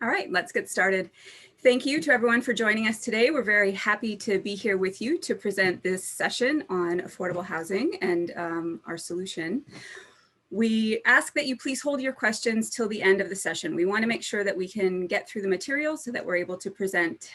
All right, let's get started. Thank you to everyone for joining us today. We're very happy to be here with you to present this session on affordable housing and our solution. We ask that you please hold your questions till the end of the session. We want to make sure that we can get through the material so that we're able to present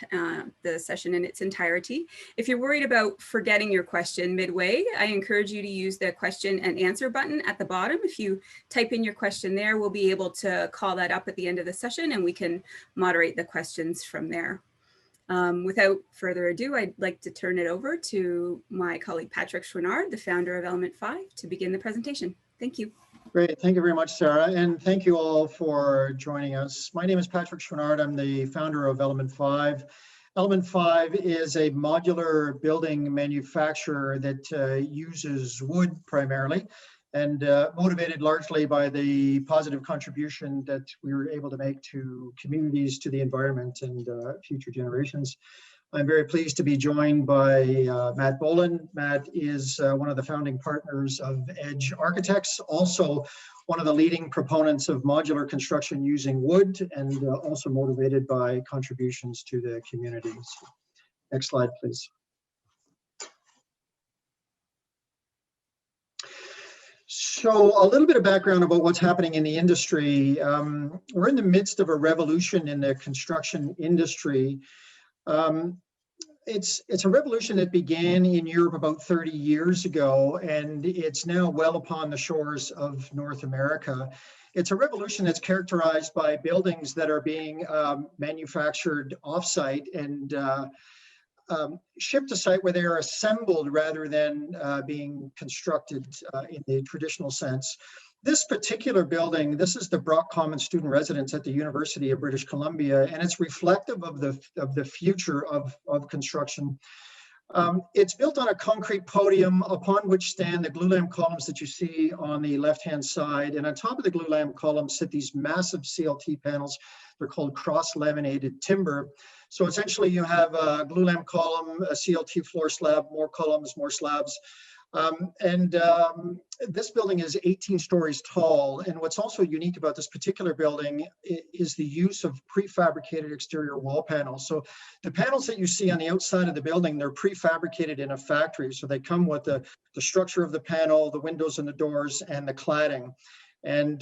the session in its entirety. If you're worried about forgetting your question midway, I encourage you to use the question and answer button at the bottom. If you type in your question there, we'll be able to call that up at the end of the session and we can moderate the questions from there. Without further ado, I'd like to turn it over to my colleague, Patrick Chouinard, the founder of Element 5, to begin the presentation. Thank you. Great, thank you very much, Sarah, and thank you all for joining us. My name is Patrick Chouinard. I'm the founder of Element 5. Element 5 is a modular building manufacturer that uses wood primarily, and motivated largely by the positive contribution that we were able to make to communities, to the environment, and future generations. I'm very pleased to be joined by Matt Boland. Matt is one of the founding partners of Edge Architects, also one of the leading proponents of modular construction using wood, and also motivated by contributions to the communities. Next slide, please. So a little bit of background about what's happening in the industry. We're in the midst of a revolution in the construction industry. It's a revolution that began in Europe about 30 years ago, and it's now well upon the shores of North America. It's a revolution that's characterized by buildings that are being manufactured offsite and shipped to site where they are assembled rather than being constructed in the traditional sense. This particular building, this is the Brock Common Student Residence at the University of British Columbia, and it's reflective of the future of construction. It's built on a concrete podium upon which stand the glulam columns that you see on the left-hand side, and on top of the glulam columns sit these massive CLT panels. They're called cross-laminated timber. So essentially you have a glulam column, a CLT floor slab, more columns, more slabs. This building is 18 stories tall, and what's also unique about this particular building is the use of prefabricated exterior wall panels. So the panels that you see on the outside of the building, they're prefabricated in a factory, so they come with the structure of the panel, the windows and the doors, and the cladding. And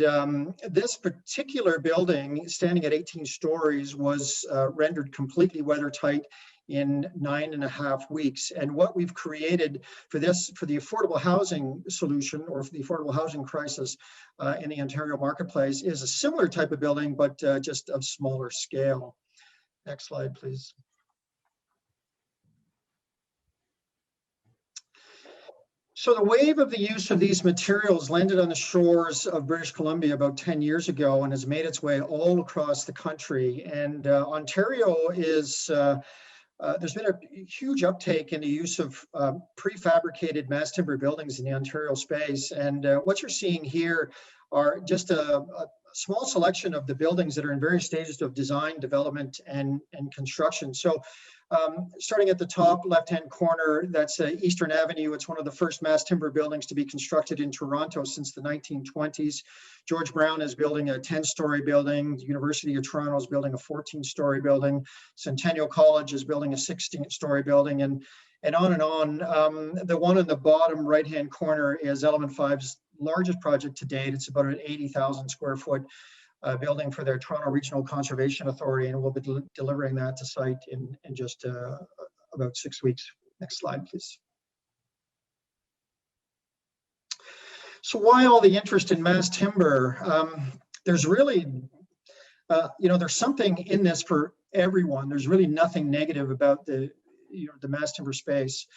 this particular building, standing at 18 stories, was rendered completely weather-tight in 9.5 weeks. And what we've created for the affordable housing solution, or for the affordable housing crisis in the Ontario marketplace, is a similar type of building, but just of smaller scale. Next slide, please. So the wave of the use of these materials landed on the shores of British Columbia about 10 years ago and has made its way all across the country. And Ontario is there's been a huge uptake in the use of prefabricated mass timber buildings in the Ontario space. And what you're seeing here are just a small selection of the buildings that are in various stages of design, development, and construction. So starting at the top left-hand corner, that's Eastern Avenue. It's one of the first mass timber buildings to be constructed in Toronto since the 1920s. George Brown is building a 10-story building. The University of Toronto is building a 14-story building. Centennial College is building a 16-story building, and on and on. The one in the bottom right-hand corner is Element 5's largest project to date. It's about an 80,000 square foot building for their Toronto Regional Conservation Authority, and we'll be delivering that to site in just about 6 weeks. Next slide, please. So why all the interest in mass timber? There's really, there's something in this for everyone. There's really nothing negative about the mass timber space.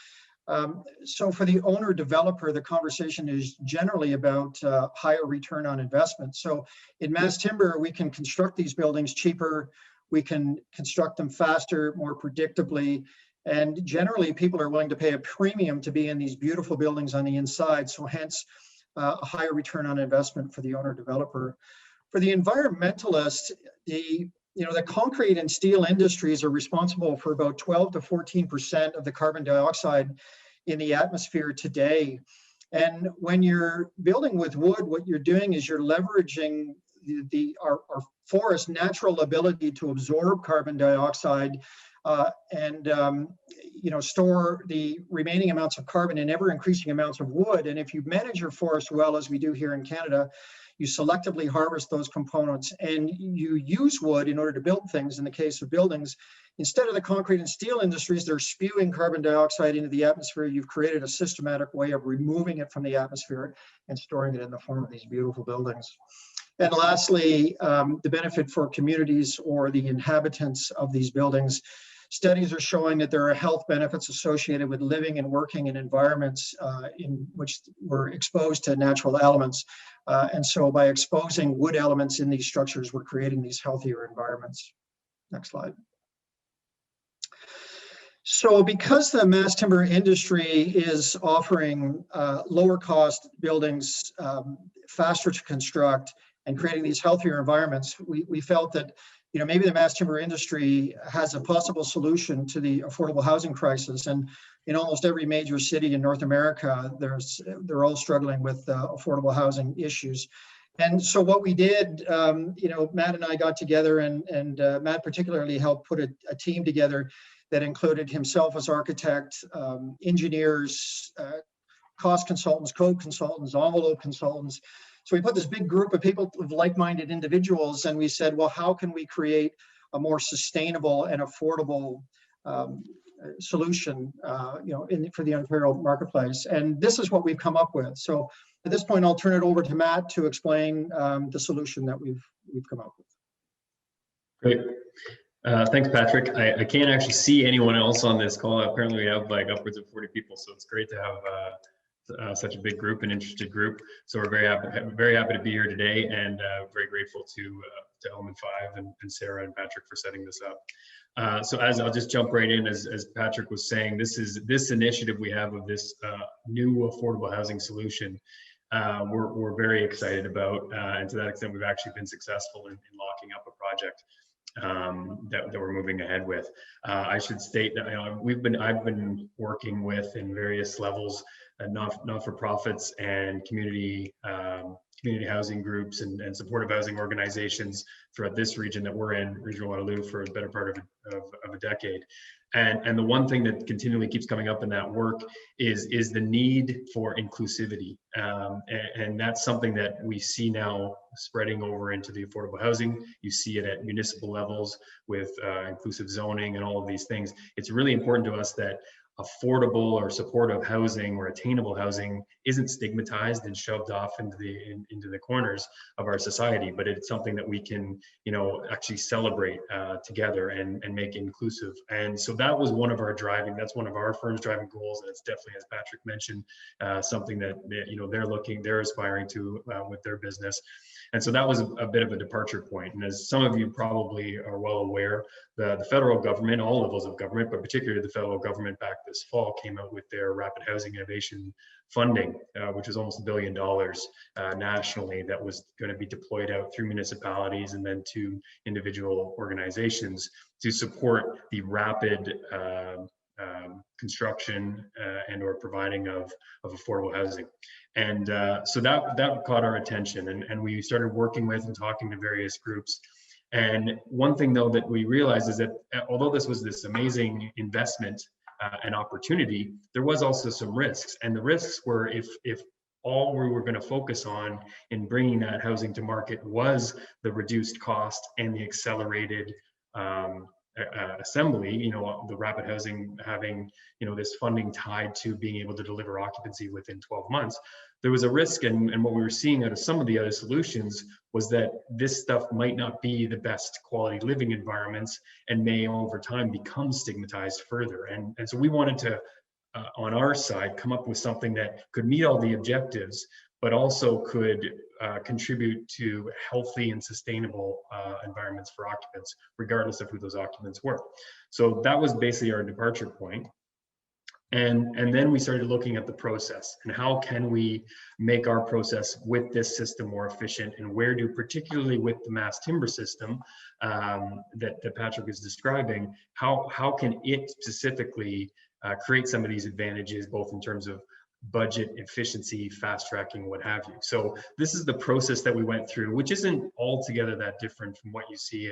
So for the owner developer, the conversation is generally about higher return on investment. So in mass timber, we can construct these buildings cheaper, we can construct them faster, more predictably, and generally people are willing to pay a premium to be in these beautiful buildings on the inside. So hence a higher return on investment for the owner developer. For the environmentalist, the concrete and steel industries are responsible for about 12 to 14% of the carbon dioxide in the atmosphere today. And when you're building with wood, what you're doing is you're leveraging our forest natural ability to absorb carbon dioxide and store the remaining amounts of carbon in ever increasing amounts of wood. And if you manage your forest well, as we do here in Canada, you selectively harvest those components and you use wood in order to build things. In the case of buildings, instead of the concrete and steel industries that are spewing carbon dioxide into the atmosphere, you've created a systematic way of removing it from the atmosphere and storing it in the form of these beautiful buildings. And lastly, the benefit for communities or the inhabitants of these buildings. Studies are showing that there are health benefits associated with living and working in environments in which we're exposed to natural elements. And so by exposing wood elements in these structures, we're creating these healthier environments. Next slide. So because the mass timber industry is offering lower cost buildings, faster to construct, and creating these healthier environments, we felt that maybe the mass timber industry has a possible solution to the affordable housing crisis. And in almost every major city in North America, they're all struggling with affordable housing issues. And so what we did, Matt and I got together, and Matt particularly helped put a team together that included himself as architect, engineers, cost consultants, code consultants, envelope consultants. So we put this big group of people, of like-minded individuals, and we said, well, how can we create a more sustainable and affordable solution, for the Ontario marketplace? And this is what we've come up with. So at this point, I'll turn it over to Matt to explain the solution that we've come up with. Great. Thanks, Patrick. I can't actually see anyone else on this call. Apparently we have like upwards of 40 people, so it's great to have such a big group, an interested group. So we're very happy to be here today, and very grateful to Element 5 and Sarah and Patrick for setting this up. So as I'll just jump right in, as Patrick was saying, this initiative we have of this new affordable housing solution. We're very excited about, and to that extent, we've actually been successful in locking up a project that we're moving ahead with. I should state that I've been working with in various levels, not-for-profits and community housing groups and supportive housing organizations throughout this region that we're in, Regional Waterloo, for the better part of a decade. And the one thing that continually keeps coming up in that work is the need for inclusivity. And that's something that we see now spreading over into the affordable housing. You see it at municipal levels with inclusive zoning and all of these things. It's really important to us that affordable or supportive housing or attainable housing isn't stigmatized and shoved off into the corners of our society, but it's something that we can, actually celebrate together and make inclusive. And so that was that's one of our firm's driving goals. And it's definitely, as Patrick mentioned, something that they're aspiring to with their business. And so that was a bit of a departure point. And as some of you probably are well aware, the federal government, all levels of government, but particularly the federal government back this fall, came out with their rapid housing innovation funding, which was almost $1 billion nationally, that was going to be deployed out through municipalities and then to individual organizations to support the rapid construction and or providing of affordable housing. And so that caught our attention, and we started working with and talking to various groups. And one thing though that we realized is that although this was this amazing investment and opportunity, there was also some risks. And the risks were if all we were going to focus on in bringing that housing to market was the reduced cost and the accelerated assembly, the rapid housing having, this funding tied to being able to deliver occupancy within 12 months, there was a risk. And what we were seeing out of some of the other solutions was that this stuff might not be the best quality living environments and may over time become stigmatized further. And so we wanted to, on our side, come up with something that could meet all the objectives, but also could contribute to healthy and sustainable environments for occupants, regardless of who those occupants were. So that was basically our departure point. And then we started looking at the process and how can we make our process with this system more efficient, and where do, particularly with the mass timber system that Patrick is describing, how can it specifically create some of these advantages, both in terms of budget, efficiency, fast tracking, what have you. So this is the process that we went through, which isn't altogether that different from what you see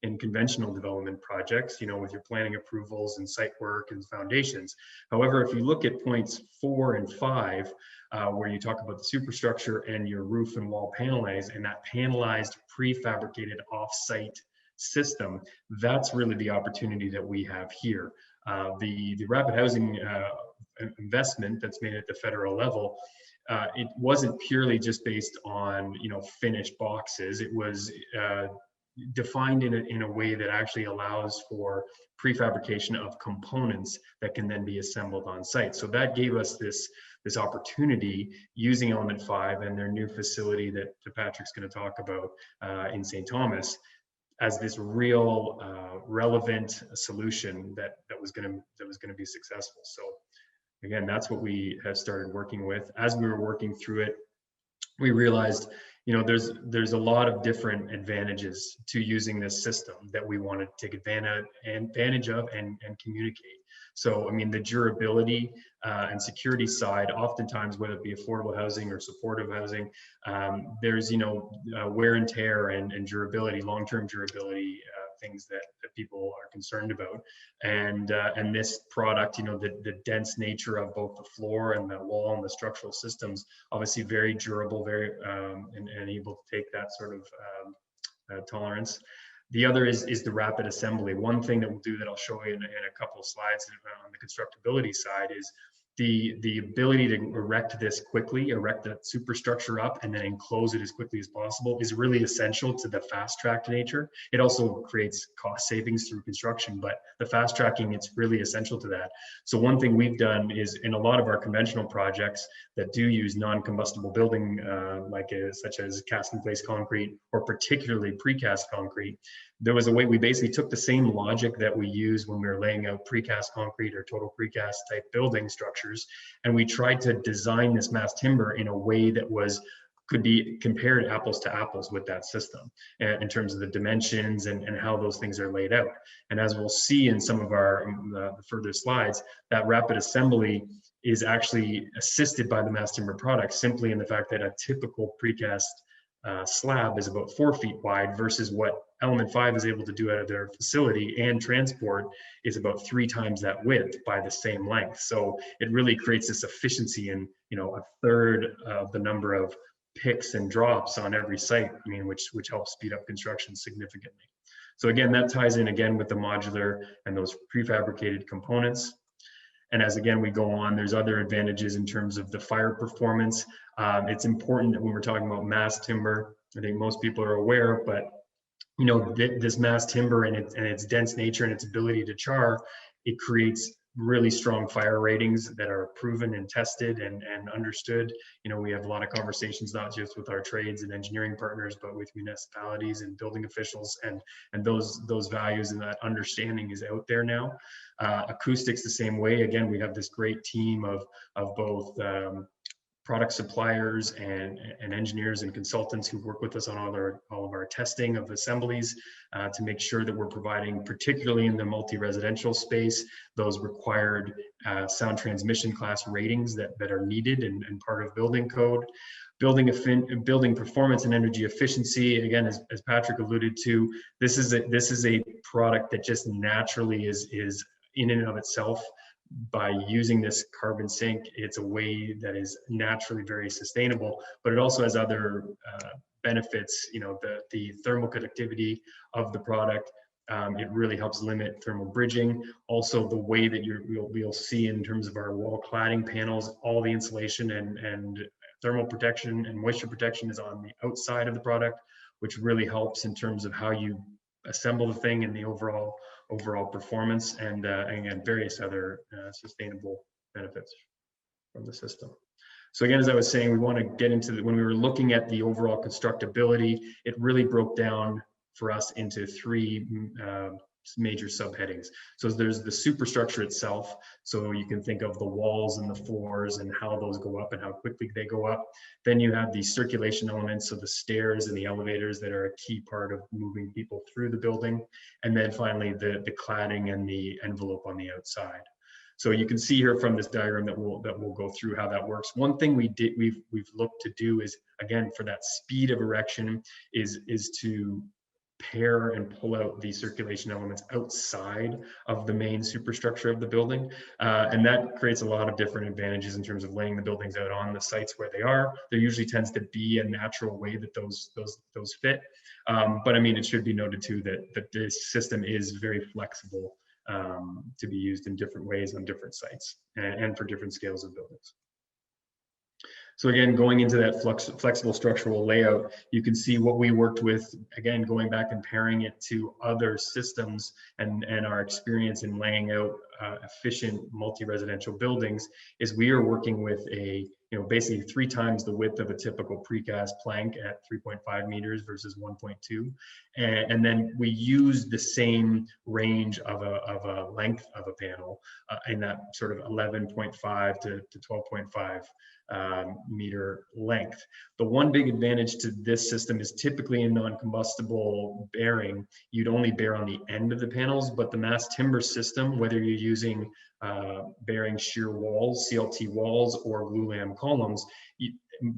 in conventional development projects, with your planning approvals and site work and foundations. However, if you look at points 4 and 5, where you talk about the superstructure and your roof and wall panelized, and that panelized prefabricated off-site system, that's really the opportunity that we have here. The rapid housing investment that's made at the federal level, it wasn't purely just based on finished boxes. It was defined in a way that actually allows for prefabrication of components that can then be assembled on site. So that gave us this opportunity using Element 5 and their new facility that Patrick's going to talk about in St. Thomas as this real relevant solution that was going to be successful. So again, that's what we have started working with. As we were working through it, we realized, there's a lot of different advantages to using this system that we want to take advantage of and communicate. So, I mean, the durability and security side, oftentimes, whether it be affordable housing or supportive housing, there's, wear and tear and durability, long-term durability, things that people are concerned about. And this product, the dense nature of both the floor and the wall and the structural systems, obviously very durable, very and able to take that sort of tolerance. The other is the rapid assembly. One thing that we'll do that I'll show you in a couple of slides on the constructability side is the ability to erect this quickly, erect that superstructure up and then enclose it as quickly as possible is really essential to the fast tracked nature. It also creates cost savings through construction, but the fast tracking, it's really essential to that. So one thing we've done is in a lot of our conventional projects that do use non-combustible building, such as cast in place concrete or particularly precast concrete, there was a way we basically took the same logic that we use when we were laying out precast concrete or total precast type building structures, and we tried to design this mass timber in a way that could be compared apples to apples with that system in terms of the dimensions and how those things are laid out. And as we'll see in some of our further slides, that rapid assembly is actually assisted by the mass timber product simply in the fact that a typical precast slab is about 4 feet wide versus what Element 5 is able to do out of their facility and transport is about 3 times that width by the same length. So it really creates this efficiency in, a third of the number of picks and drops on every site, which helps speed up construction significantly. So again, that ties in again with the modular and those prefabricated components. And as again, we go on, there's other advantages in terms of the fire performance. It's important that when we're talking about mass timber, I think most people are aware, but this mass timber and its dense nature and its ability to char, it creates really strong fire ratings that are proven and tested and understood. We have a lot of conversations, not just with our trades and engineering partners, but with municipalities and building officials, and those values and that understanding is out there now. Acoustics the same way. Again, we have this great team of both product suppliers and engineers and consultants who work with us on all of our testing of assemblies to make sure that we're providing, particularly in the multi-residential space, those required sound transmission class ratings that are needed and part of building code. Building performance and energy efficiency, again, as Patrick alluded to, this is a product that just naturally is in and of itself. By using this carbon sink, it's a way that is naturally very sustainable, but it also has other benefits. The thermal conductivity of the product, it really helps limit thermal bridging. Also, the way that you'll see in terms of our wall cladding panels, all the insulation and thermal protection and moisture protection is on the outside of the product, which really helps in terms of how you assemble the thing and the overall performance, and again, various other sustainable benefits from the system. So again, as I was saying, we want to get into when we were looking at the overall constructability, it really broke down for us into 3 major subheadings. So there's the superstructure itself. So you can think of the walls and the floors and how those go up and how quickly they go up. Then you have the circulation elements, so the stairs and the elevators that are a key part of moving people through the building. And then finally, the cladding and the envelope on the outside. So you can see here from this diagram that we'll go through how that works. One thing we've looked to do is, again, for that speed of erection, is to pair and pull out the circulation elements outside of the main superstructure of the building. And that creates a lot of different advantages in terms of laying the buildings out on the sites where they are. There usually tends to be a natural way that those fit. But I mean, it should be noted too that this system is very flexible to be used in different ways on different sites and for different scales of buildings. So again, going into that flexible structural layout, you can see what we worked with, again, going back and pairing it to other systems and our experience in laying out efficient multi-residential buildings is we are working with basically 3 times the width of a typical precast plank at 3.5 meters versus 1.2. And then we use the same range of a length of a panel in that sort of 11.5 to 12.5 meter length. The one big advantage to this system is typically in non-combustible bearing, you'd only bear on the end of the panels, but the mass timber system, whether you're using bearing shear walls, CLT walls, or glulam columns,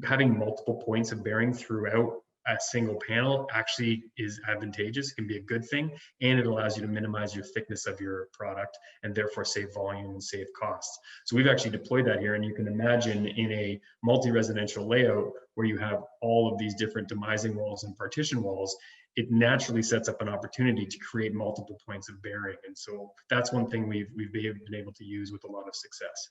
having multiple points of bearing throughout a single panel actually is advantageous. It can be a good thing, and it allows you to minimize your thickness of your product and therefore save volume and save costs. So we've actually deployed that here, and you can imagine in a multi-residential layout where you have all of these different demising walls and partition walls, it naturally sets up an opportunity to create multiple points of bearing. And so that's one thing we've been able to use with a lot of success.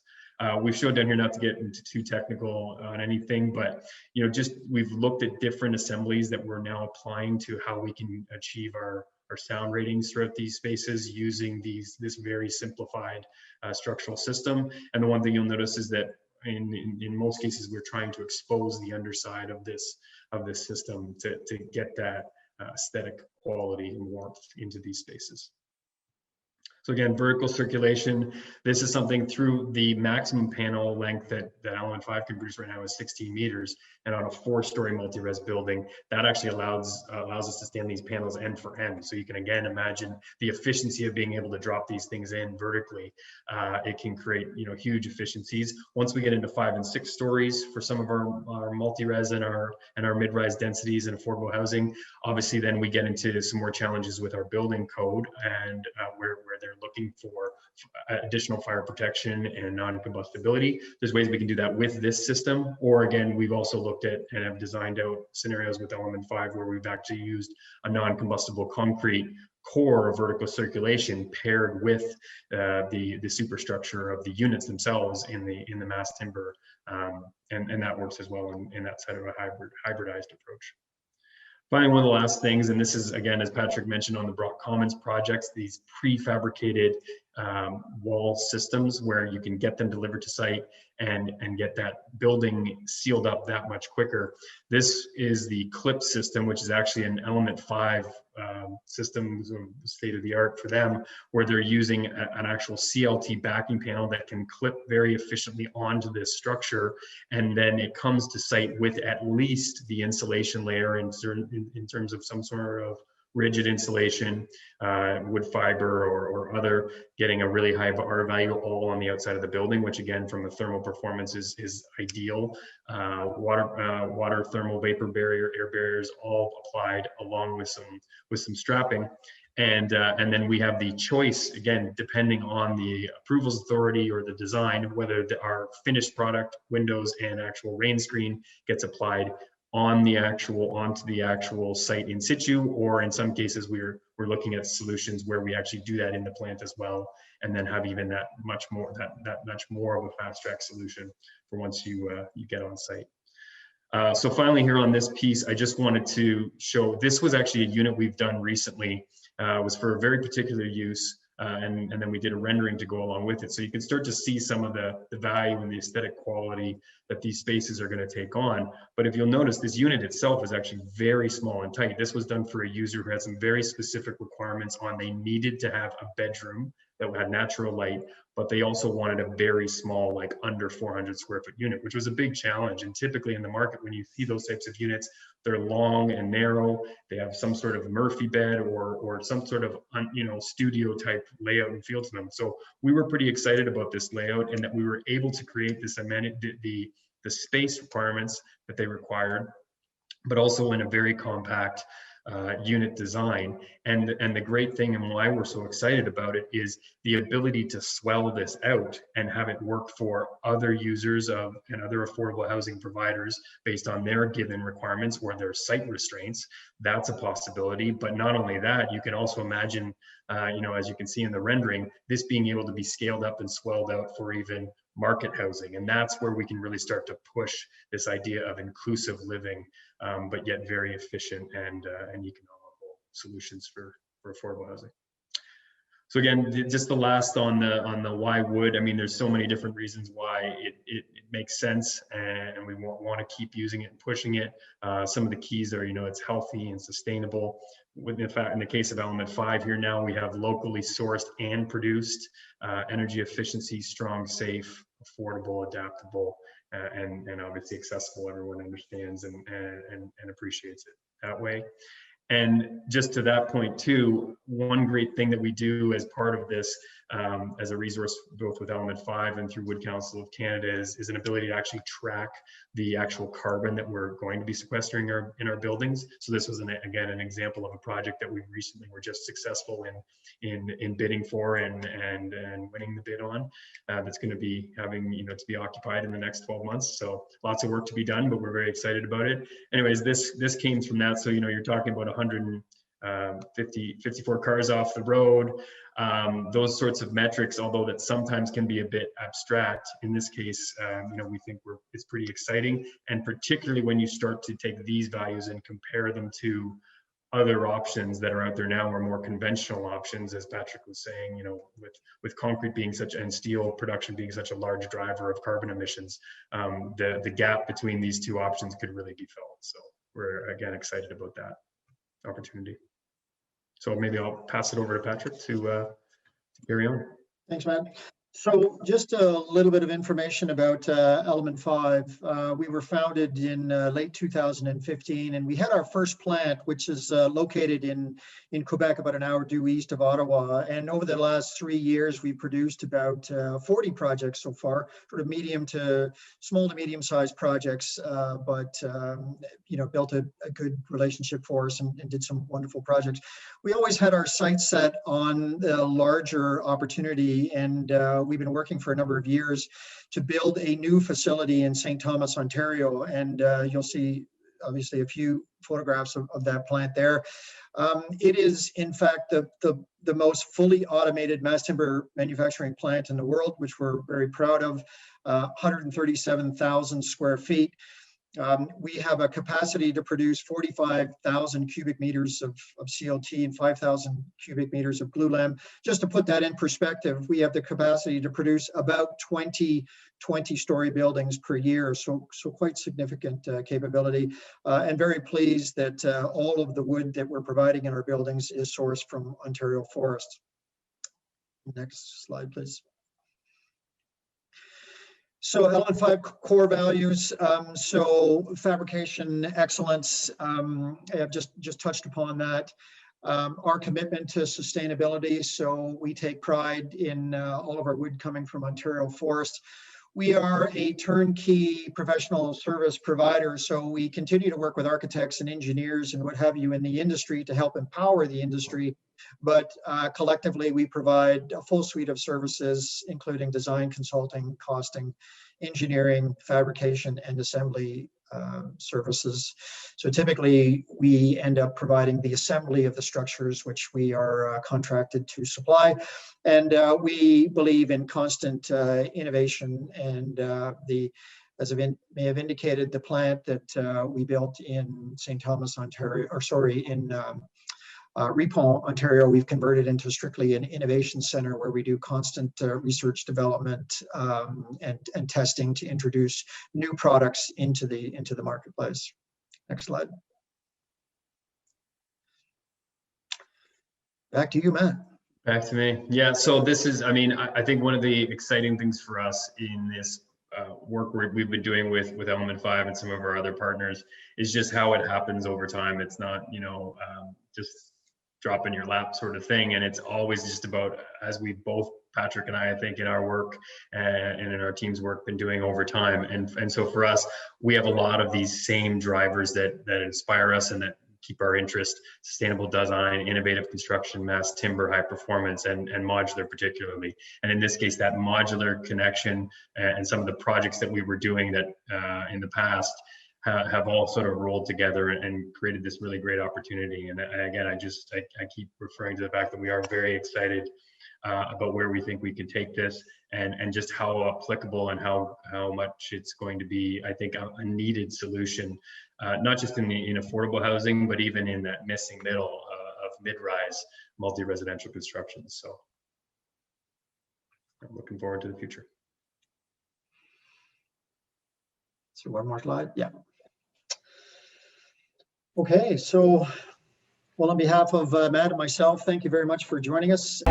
We've showed down here, not to get into too technical on anything, but just we've looked at different assemblies that we're now applying to how we can achieve our sound ratings throughout these spaces using this very simplified structural system. And the one thing you'll notice is that in most cases, we're trying to expose the underside of this system to get that aesthetic quality and warmth into these spaces. So again, vertical circulation, this is something through the maximum panel length that Element 5 can produce right now is 16 meters. And on a 4-story multi-res building, that actually allows us to stand these panels end for end. So you can again imagine the efficiency of being able to drop these things in vertically. It can create huge efficiencies. Once we get into 5 and 6 stories for some of our multi-res and our mid-rise densities and affordable housing, obviously then we get into some more challenges with our building code and where they're looking for additional fire protection and non-combustibility. There's ways we can do that with this system, or again, we've also looked at and have designed out scenarios with Element 5 where we've actually used a non-combustible concrete core of vertical circulation paired with the superstructure of the units themselves in the mass timber, and that works as well in that side of a hybridized approach. Finally, one of the last things, and this is, again, as Patrick mentioned on the Brock Commons projects, these prefabricated wall systems where you can get them delivered to site and get that building sealed up that much quicker. This is the clip system, which is actually an Element 5 system, state of the art for them, where they're using an actual CLT backing panel that can clip very efficiently onto this structure. And then it comes to site with at least the insulation layer in terms of some sort of rigid insulation, wood fiber or other, getting a really high R value all on the outside of the building, which again, from a thermal performance is ideal. Water thermal vapor barrier, air barriers, all applied along with some strapping. And then we have the choice, again, depending on the approvals authority or the design, whether our finished product, windows and actual rain screen gets applied onto the actual site in situ, or in some cases we're looking at solutions where we actually do that in the plant as well, and then have even that much more of a fast track solution for once you get on site. So finally here on this piece, I just wanted to show, this was actually a unit we've done recently. It was for a very particular use, and then we did a rendering to go along with it. So you can start to see some of the value and the aesthetic quality that these spaces are going to take on. But if you'll notice, this unit itself is actually very small and tight. This was done for a user who had some very specific requirements on, they needed to have a bedroom that had natural light, but they also wanted a very small, like under 400 square foot unit, which was a big challenge. And typically in the market, when you see those types of units, they're long and narrow. They have some sort of Murphy bed or some sort of, you know, studio type layout and feel to them. So we were pretty excited about this layout, and that we were able to create this amenity, the space requirements that they required, but also in a very compact unit design. And the great thing, and why we're so excited about it, is the ability to swell this out and have it work for other users of and other affordable housing providers based on their given requirements or their site restraints. That's a possibility. But not only that, you can also imagine, you know, as you can see in the rendering, this being able to be scaled up and swelled out for even market housing. And that's where we can really start to push this idea of inclusive living, but yet very efficient and economical solutions for affordable housing. So again, just the last on the why wood. I mean, there's so many different reasons why it makes sense, and we want to keep using it and pushing it. Some of the keys are, you know, it's healthy and sustainable. With, in fact, in the case of element 5 here now, we have locally sourced and produced, energy efficiency, strong, safe, affordable, adaptable, and obviously accessible. Everyone understands and appreciates it that way. And just to that point too, one great thing that we do as part of this, as a resource both with Element 5 and through Wood Council of Canada, is an ability to actually track the actual carbon that we're going to be sequestering in our buildings. So this was again an example of a project that we recently were just successful in bidding for and winning the bid on. That's going to be having, you know, to be occupied in the next 12 months. So lots of work to be done, but we're very excited about it. Anyways, this came from that. So, you know, you're talking about 54 cars off the road, those sorts of metrics, although that sometimes can be a bit abstract. In this case, you know, we think it's pretty exciting, and particularly when you start to take these values and compare them to other options that are out there now, or more conventional options, as Patrick was saying, you know, with concrete being such, and steel production being such a large driver of carbon emissions, the gap between these two options could really be felt. So we're again excited about that opportunity. So maybe I'll pass it over to Patrick to carry on. Thanks, Matt. So just a little bit of information about Element 5. We were founded in late 2015, and we had our first plant, which is located in Quebec, about an hour due east of Ottawa. And over the last 3 years, we produced about 40 projects so far, sort of small to medium-sized projects, but you know, built a good relationship for us and did some wonderful projects. We always had our sights set on the larger opportunity, and we've been working for a number of years to build a new facility in St. Thomas, Ontario, and you'll see obviously a few photographs of that plant there. It is in fact the most fully automated mass timber manufacturing plant in the world, which we're very proud of. 137,000 square feet. We have a capacity to produce 45,000 cubic meters of CLT and 5,000 cubic meters of glulam. Just to put that in perspective, we have the capacity to produce about 20-story buildings per year. So quite significant capability, and very pleased that all of the wood that we're providing in our buildings is sourced from Ontario forests. Next slide, please. So Element 5 core values, so fabrication excellence, I've just touched upon that. Our commitment to sustainability, so we take pride in all of our wood coming from Ontario forests. We are a turnkey professional service provider, so we continue to work with architects and engineers and what have you in the industry to help empower the industry. But collectively, we provide a full suite of services, including design, consulting, costing, engineering, fabrication, and assembly services. So typically, we end up providing the assembly of the structures, which we are contracted to supply. And we believe in constant innovation. And as I may have indicated, the plant that we built in St. Thomas, Ontario, or sorry, in Ripon, Ontario, we've converted into strictly an innovation center where we do constant research development and testing to introduce new products into the marketplace. Next slide. Back to you, Matt. Back to me. Yeah, so this is, I mean, I think one of the exciting things for us in this work we've been doing with Element 5 and some of our other partners is just how it happens over time. It's not, you know, just drop in your lap sort of thing. And it's always just about, as we both, Patrick and I think in our work and in our team's work, been doing over time. And so for us, we have a lot of these same drivers that inspire us and that keep our interest: sustainable design, innovative construction, mass timber, high performance, and modular particularly. And in this case, that modular connection and some of the projects that we were doing that in the past have all sort of rolled together and created this really great opportunity. And again, I keep referring to the fact that we are very excited about where we think we can take this and just how applicable and how much it's going to be, I think, a needed solution, not just in affordable housing, but even in that missing middle of mid-rise multi-residential construction. So I'm looking forward to the future. So one more slide. Yeah. Okay, so well, on behalf of Matt and myself, thank you very much for joining us.